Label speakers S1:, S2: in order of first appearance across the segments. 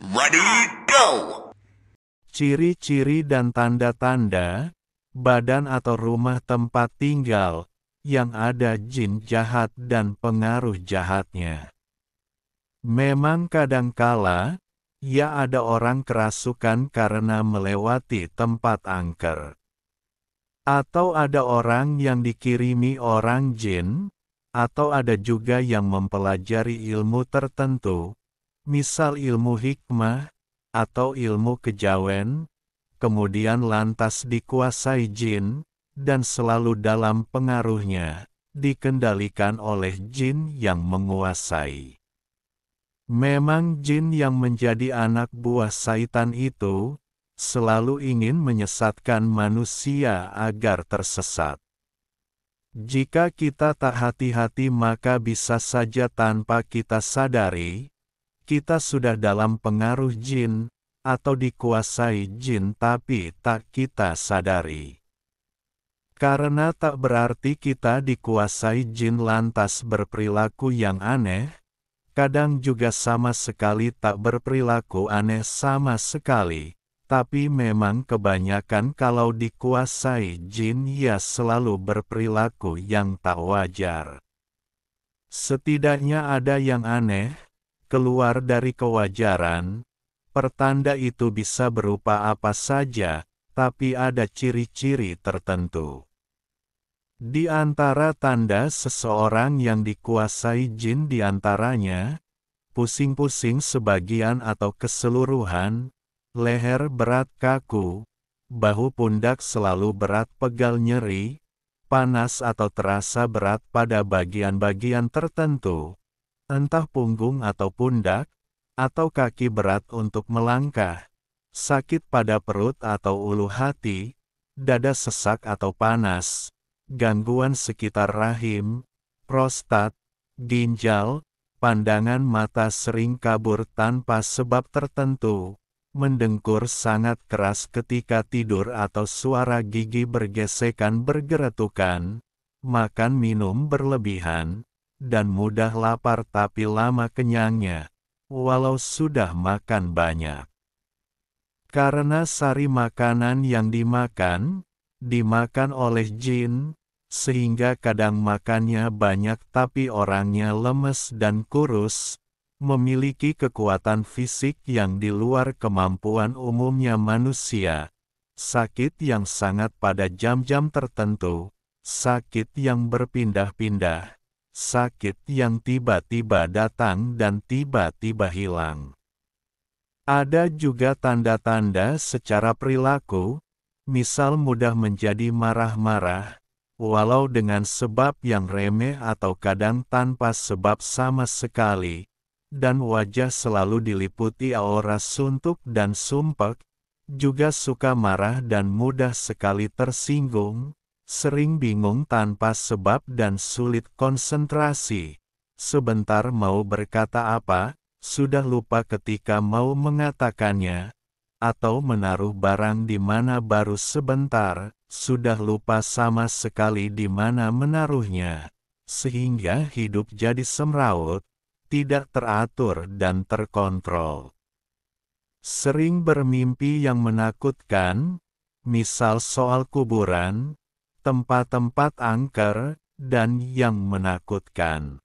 S1: Ready, go!
S2: Ciri-ciri dan tanda-tanda badan atau rumah tempat tinggal yang ada jin jahat dan pengaruh jahatnya. Memang kadangkala ya ada orang kerasukan karena melewati tempat angker. Atau ada orang yang dikirimi orang jin, atau ada juga yang mempelajari ilmu tertentu, misal ilmu hikmah, atau ilmu kejawen, kemudian lantas dikuasai jin, dan selalu dalam pengaruhnya, dikendalikan oleh jin yang menguasai. Memang jin yang menjadi anak buah Saitan itu, selalu ingin menyesatkan manusia agar tersesat. Jika kita tak hati-hati maka bisa saja tanpa kita sadari, kita sudah dalam pengaruh jin, atau dikuasai jin tapi tak kita sadari. Karena tak berarti kita dikuasai jin lantas berperilaku yang aneh, kadang juga sama sekali tak berperilaku aneh sama sekali. Tapi memang kebanyakan kalau dikuasai jin ya selalu berperilaku yang tak wajar. Setidaknya ada yang aneh, keluar dari kewajaran, pertanda itu bisa berupa apa saja, tapi ada ciri-ciri tertentu. Di antara tanda seseorang yang dikuasai jin diantaranya, pusing-pusing sebagian atau keseluruhan, leher berat kaku, bahu pundak selalu berat pegal nyeri, panas atau terasa berat pada bagian-bagian tertentu, entah punggung atau pundak, atau kaki berat untuk melangkah, sakit pada perut atau ulu hati, dada sesak atau panas, gangguan sekitar rahim, prostat, ginjal, pandangan mata sering kabur tanpa sebab tertentu, mendengkur sangat keras ketika tidur atau suara gigi bergesekan bergeretukan, makan minum berlebihan, dan mudah lapar tapi lama kenyangnya, walau sudah makan banyak. Karena sari makanan yang dimakan oleh jin, sehingga kadang makannya banyak tapi orangnya lemes dan kurus, memiliki kekuatan fisik yang di luar kemampuan umumnya manusia, sakit yang sangat pada jam-jam tertentu, sakit yang berpindah-pindah, sakit yang tiba-tiba datang dan tiba-tiba hilang. Ada juga tanda-tanda secara perilaku, misal mudah menjadi marah-marah, walau dengan sebab yang remeh atau kadang tanpa sebab sama sekali, dan wajah selalu diliputi aura suntuk dan sumpek, juga suka marah dan mudah sekali tersinggung, sering bingung tanpa sebab dan sulit konsentrasi. Sebentar mau berkata apa, sudah lupa ketika mau mengatakannya, atau menaruh barang di mana baru sebentar, sudah lupa sama sekali di mana menaruhnya, sehingga hidup jadi semrawut, tidak teratur dan terkontrol. Sering bermimpi yang menakutkan, misal soal kuburan, tempat-tempat angker, dan yang menakutkan.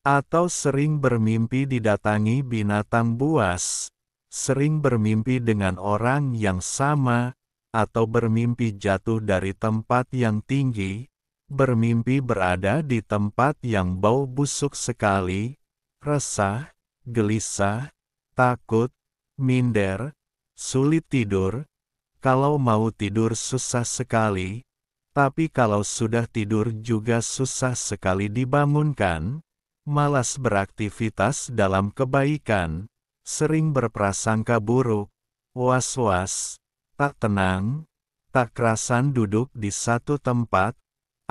S2: Atau sering bermimpi didatangi binatang buas, sering bermimpi dengan orang yang sama, atau bermimpi jatuh dari tempat yang tinggi, bermimpi berada di tempat yang bau busuk sekali, resah, gelisah, takut, minder, sulit tidur, kalau mau tidur susah sekali, tapi kalau sudah tidur juga susah sekali dibangunkan, malas beraktivitas dalam kebaikan, sering berprasangka buruk, was-was, tak tenang, tak kerasan duduk di satu tempat,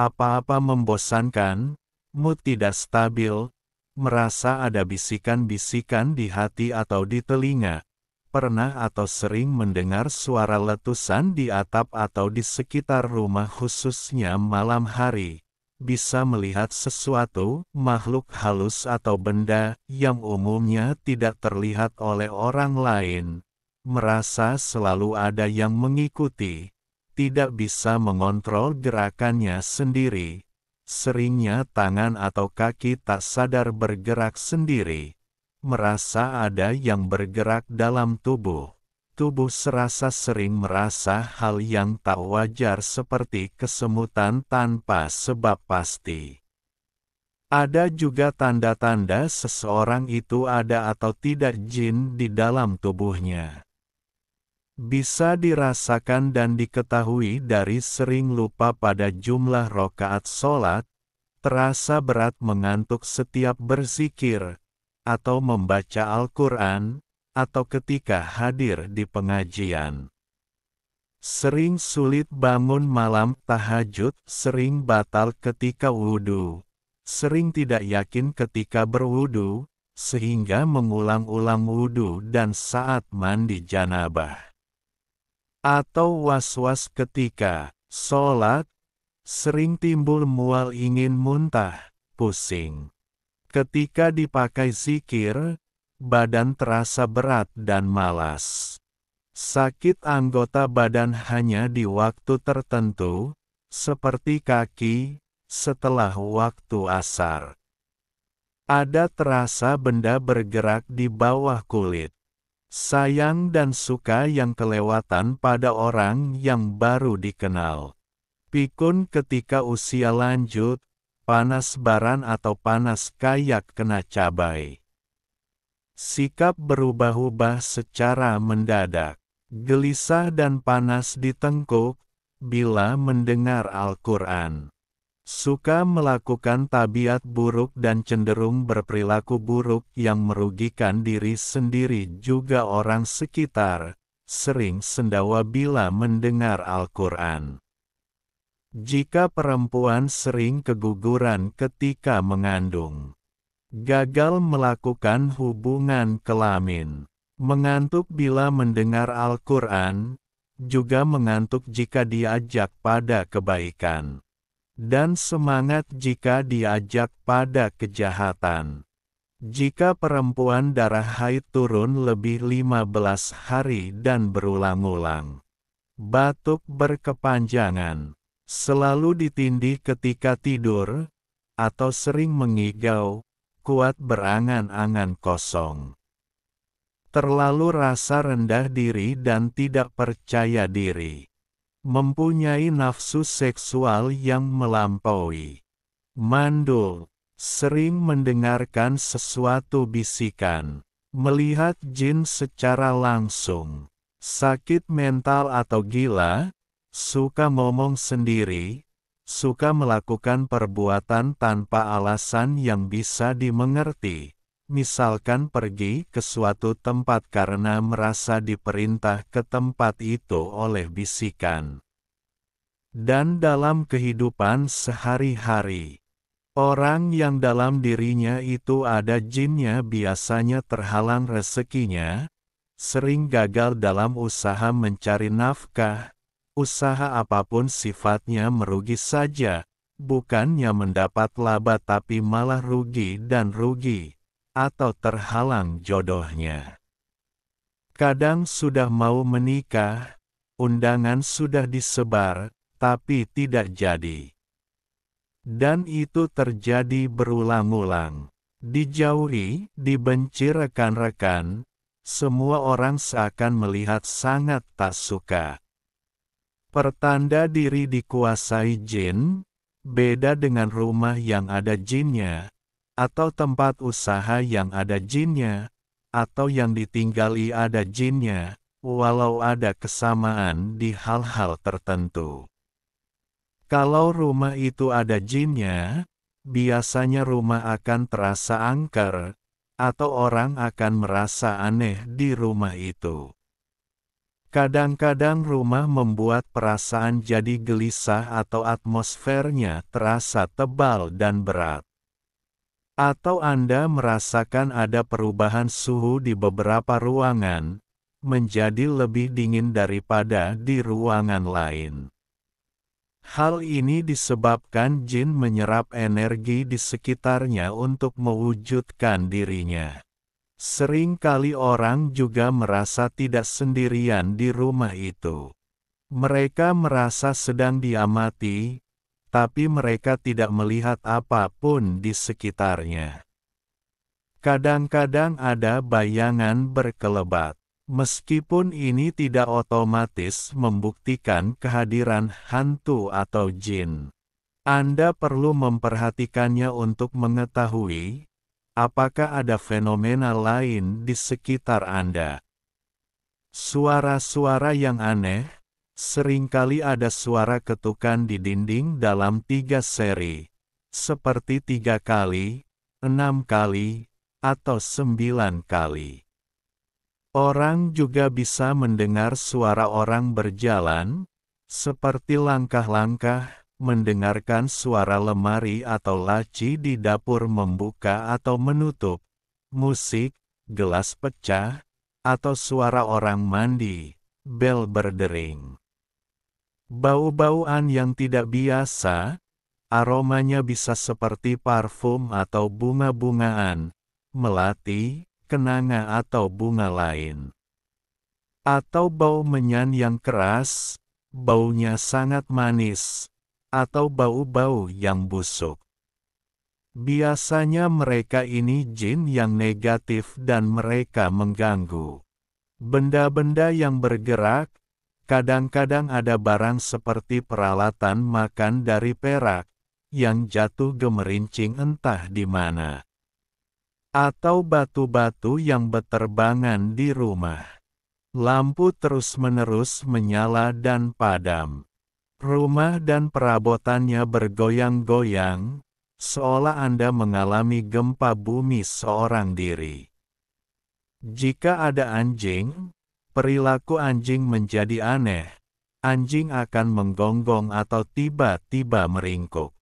S2: apa-apa membosankan, mood tidak stabil, merasa ada bisikan-bisikan di hati atau di telinga, pernah atau sering mendengar suara letusan di atap atau di sekitar rumah khususnya malam hari, bisa melihat sesuatu, makhluk halus atau benda yang umumnya tidak terlihat oleh orang lain, merasa selalu ada yang mengikuti, tidak bisa mengontrol gerakannya sendiri, seringnya tangan atau kaki tak sadar bergerak sendiri, merasa ada yang bergerak dalam tubuh. Tubuh serasa sering merasa hal yang tak wajar seperti kesemutan tanpa sebab pasti. Ada juga tanda-tanda seseorang itu ada atau tidak jin di dalam tubuhnya. Bisa dirasakan dan diketahui dari sering lupa pada jumlah rakaat sholat, terasa berat mengantuk setiap berzikir, atau membaca Al-Quran, atau ketika hadir di pengajian. Sering sulit bangun malam tahajud, sering batal ketika wudhu, sering tidak yakin ketika berwudhu, sehingga mengulang-ulang wudhu dan saat mandi janabah. Atau was-was ketika sholat, sering timbul mual ingin muntah, pusing. Ketika dipakai zikir, badan terasa berat dan malas. Sakit anggota badan hanya di waktu tertentu, seperti kaki, setelah waktu asar. Ada terasa benda bergerak di bawah kulit. Sayang dan suka yang kelewatan pada orang yang baru dikenal. Pikun ketika usia lanjut, panas baran atau panas kayak kena cabai. Sikap berubah-ubah secara mendadak. Gelisah dan panas di tengkuk, bila mendengar Al-Quran. Suka melakukan tabiat buruk dan cenderung berperilaku buruk yang merugikan diri sendiri juga orang sekitar, sering sendawa bila mendengar Al-Quran. Jika perempuan sering keguguran ketika mengandung, gagal melakukan hubungan kelamin, mengantuk bila mendengar Al-Quran, juga mengantuk jika diajak pada kebaikan, dan semangat jika diajak pada kejahatan. Jika perempuan darah haid turun lebih 15 hari dan berulang-ulang, batuk berkepanjangan, selalu ditindih ketika tidur, atau sering mengigau, kuat berangan-angan kosong. Terlalu rasa rendah diri dan tidak percaya diri. Mempunyai nafsu seksual yang melampaui. Mandul, sering mendengarkan sesuatu bisikan, melihat jin secara langsung, sakit mental atau gila, suka ngomong sendiri, suka melakukan perbuatan tanpa alasan yang bisa dimengerti, misalkan pergi ke suatu tempat karena merasa diperintah ke tempat itu oleh bisikan. Dan dalam kehidupan sehari-hari, orang yang dalam dirinya itu ada jinnya biasanya terhalang rezekinya, sering gagal dalam usaha mencari nafkah. Usaha apapun sifatnya merugi saja, bukannya mendapat laba tapi malah rugi dan rugi, atau terhalang jodohnya. Kadang sudah mau menikah, undangan sudah disebar, tapi tidak jadi. Dan itu terjadi berulang-ulang. Dijauhi, dibenci rekan-rekan, semua orang seakan melihat sangat tak suka. Pertanda diri dikuasai jin, beda dengan rumah yang ada jinnya, atau tempat usaha yang ada jinnya, atau yang ditinggali ada jinnya, walau ada kesamaan di hal-hal tertentu. Kalau rumah itu ada jinnya, biasanya rumah akan terasa angker, atau orang akan merasa aneh di rumah itu. Kadang-kadang rumah membuat perasaan jadi gelisah atau atmosfernya terasa tebal dan berat. Atau Anda merasakan ada perubahan suhu di beberapa ruangan, menjadi lebih dingin daripada di ruangan lain. Hal ini disebabkan jin menyerap energi di sekitarnya untuk mewujudkan dirinya. Sering kali orang juga merasa tidak sendirian di rumah itu. Mereka merasa sedang diamati, tapi mereka tidak melihat apapun di sekitarnya. Kadang-kadang ada bayangan berkelebat. Meskipun ini tidak otomatis membuktikan kehadiran hantu atau jin. Anda perlu memperhatikannya untuk mengetahui, apakah ada fenomena lain di sekitar Anda. Suara-suara yang aneh, seringkali ada suara ketukan di dinding dalam 3 seri, seperti 3 kali, 6 kali, atau 9 kali. Orang juga bisa mendengar suara orang berjalan, seperti langkah-langkah, mendengarkan suara lemari atau laci di dapur membuka atau menutup, musik, gelas pecah, atau suara orang mandi, bel berdering. Bau-bauan yang tidak biasa, aromanya bisa seperti parfum atau bunga-bungaan, melati, kenanga atau bunga lain. Atau bau menyan yang keras, baunya sangat manis, atau bau-bau yang busuk. Biasanya mereka ini jin yang negatif dan mereka mengganggu. Benda-benda yang bergerak, kadang-kadang ada barang seperti peralatan makan dari perak, yang jatuh gemerincing entah di mana. Atau batu-batu yang berterbangan di rumah. Lampu terus-menerus menyala dan padam. Rumah dan perabotannya bergoyang-goyang, seolah Anda mengalami gempa bumi seorang diri. Jika ada anjing, perilaku anjing menjadi aneh. Anjing akan menggonggong atau tiba-tiba meringkuk.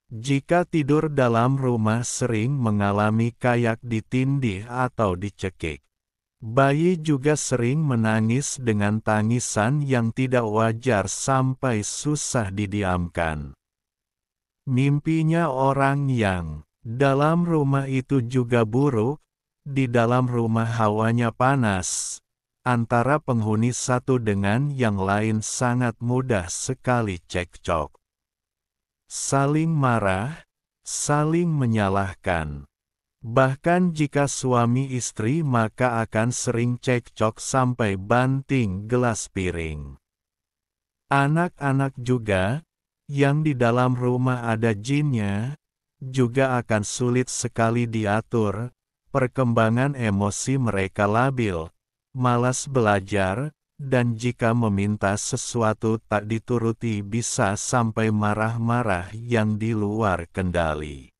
S2: Jika tidur dalam rumah sering mengalami kayak ditindih atau dicekik. Bayi juga sering menangis dengan tangisan yang tidak wajar sampai susah didiamkan. Mimpinya orang yang dalam rumah itu juga buruk, di dalam rumah hawanya panas. Antara penghuni satu dengan yang lain sangat mudah sekali cekcok. Saling marah, saling menyalahkan. Bahkan jika suami istri maka akan sering cekcok sampai banting gelas piring. Anak-anak juga, yang di dalam rumah ada jinnya, juga akan sulit sekali diatur. Perkembangan emosi mereka labil, malas belajar, dan jika meminta sesuatu tak dituruti bisa sampai marah-marah yang di luar kendali.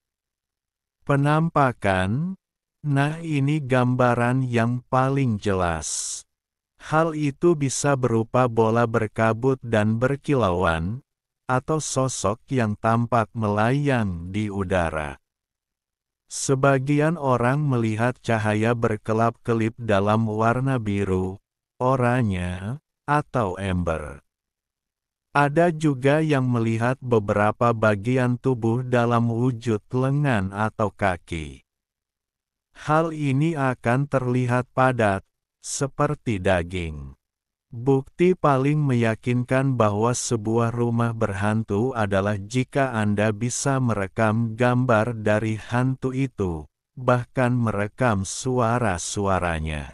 S2: Penampakan, nah ini gambaran yang paling jelas. Hal itu bisa berupa bola berkabut dan berkilauan, atau sosok yang tampak melayang di udara. Sebagian orang melihat cahaya berkelap-kelip dalam warna biru, oranye, atau ember. Ada juga yang melihat beberapa bagian tubuh dalam wujud lengan atau kaki. Hal ini akan terlihat padat, seperti daging. Bukti paling meyakinkan bahwa sebuah rumah berhantu adalah jika Anda bisa merekam gambar dari hantu itu, bahkan merekam suara-suaranya.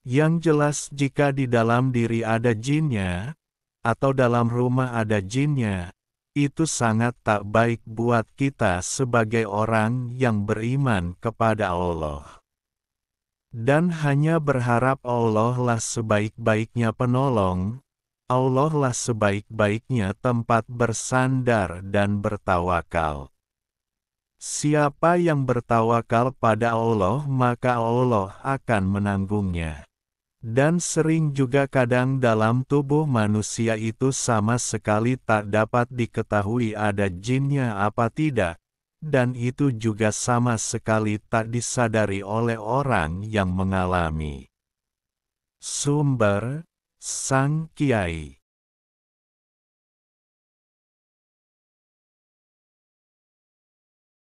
S2: Yang jelas jika di dalam diri ada jinnya, atau dalam rumah ada jinnya, itu sangat tak baik buat kita sebagai orang yang beriman kepada Allah. Dan hanya berharap Allah lah sebaik-baiknya penolong, Allah lah sebaik-baiknya tempat bersandar dan bertawakal. Siapa yang bertawakal pada Allah maka Allah akan menanggungnya. Dan sering juga kadang dalam tubuh manusia itu sama sekali tak dapat diketahui ada jinnya apa tidak, dan itu juga sama sekali tak disadari oleh orang yang mengalami. Sumber: Sang Kiai.